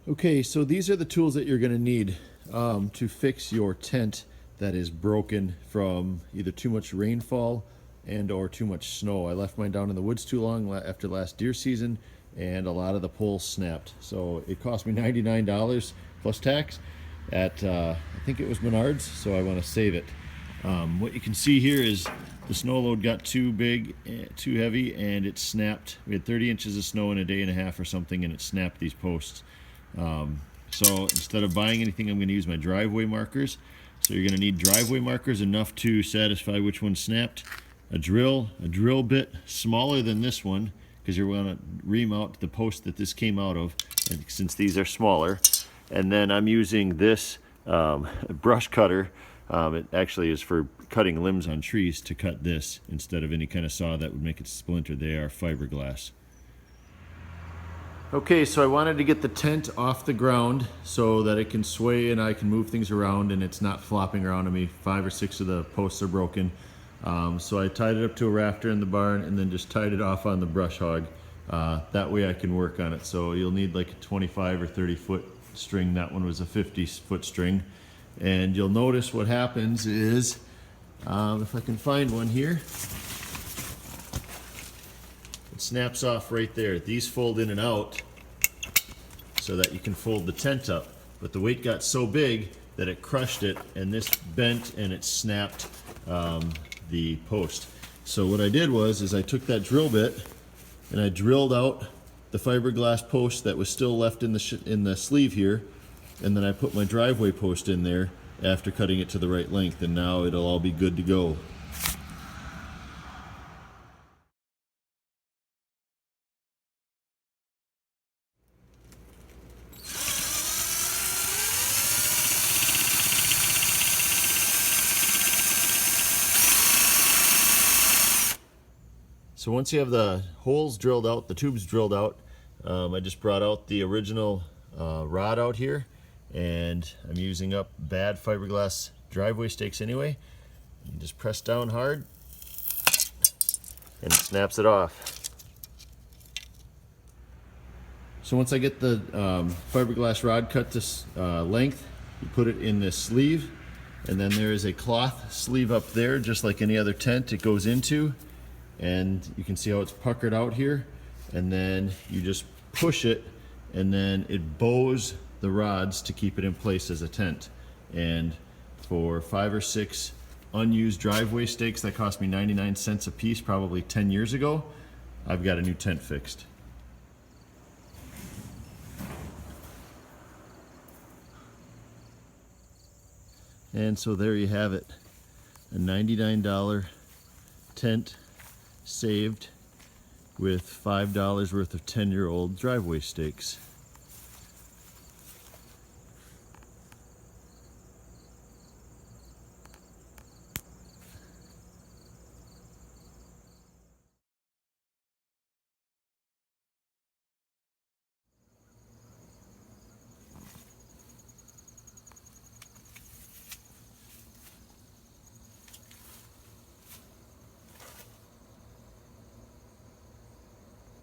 Okay, so these are the tools that you're going to need to fix your tent that is broken from either too much rainfall and or too much snow. I left mine down in the woods too long after last deer season, and a lot of the poles snapped. So it cost me $99 plus tax at I think it was Menards, so I want to save it. What you can see here is the snow load got too big, too heavy, and it snapped. We had 30 inches of snow in a day and a half or something, and it snapped these posts. So instead of buying anything, I'm going to use my driveway markers. So you're going to need driveway markers enough to satisfy which one snapped. A drill bit smaller than this one, because you're going to ream out the post that this came out of, and since these are smaller. And then I'm using this brush cutter. It actually is for cutting limbs on trees, to cut this instead of any kind of saw that would make it splinter. They are fiberglass. Okay, so I wanted to get the tent off the ground so that it can sway and I can move things around and it's not flopping around on me. 5 or 6 of the posts are broken. So I tied it up to a rafter in the barn and then just tied it off on the brush hog. That way I can work on it. So you'll need like a 25 or 30 foot string. That one was a 50 foot string. And you'll notice what happens is, if I can find one here, it snaps off right there. These fold in and out so that you can fold the tent up. But the weight got so big that it crushed it, and this bent and it snapped the post. So what I did was I took that drill bit and I drilled out the fiberglass post that was still left in the sleeve here, and then I put my driveway post in there after cutting it to the right length, and now it'll all be good to go. So once you have the holes drilled out, the tubes drilled out, I just brought out the original rod out here, and I'm using up bad fiberglass driveway stakes anyway. You just press down hard and it snaps it off. So once I get the fiberglass rod cut to length, you put it in this sleeve, and then there is a cloth sleeve up there, just like any other tent it goes into. And you can see how it's puckered out here, and then you just push it and then it bows the rods to keep it in place as a tent. And for 5 or 6 unused driveway stakes that cost me 99 cents a piece probably 10 years ago, I've got a new tent fixed. And so there you have it, a $99 tent saved with $5 worth of 10-year-old driveway stakes.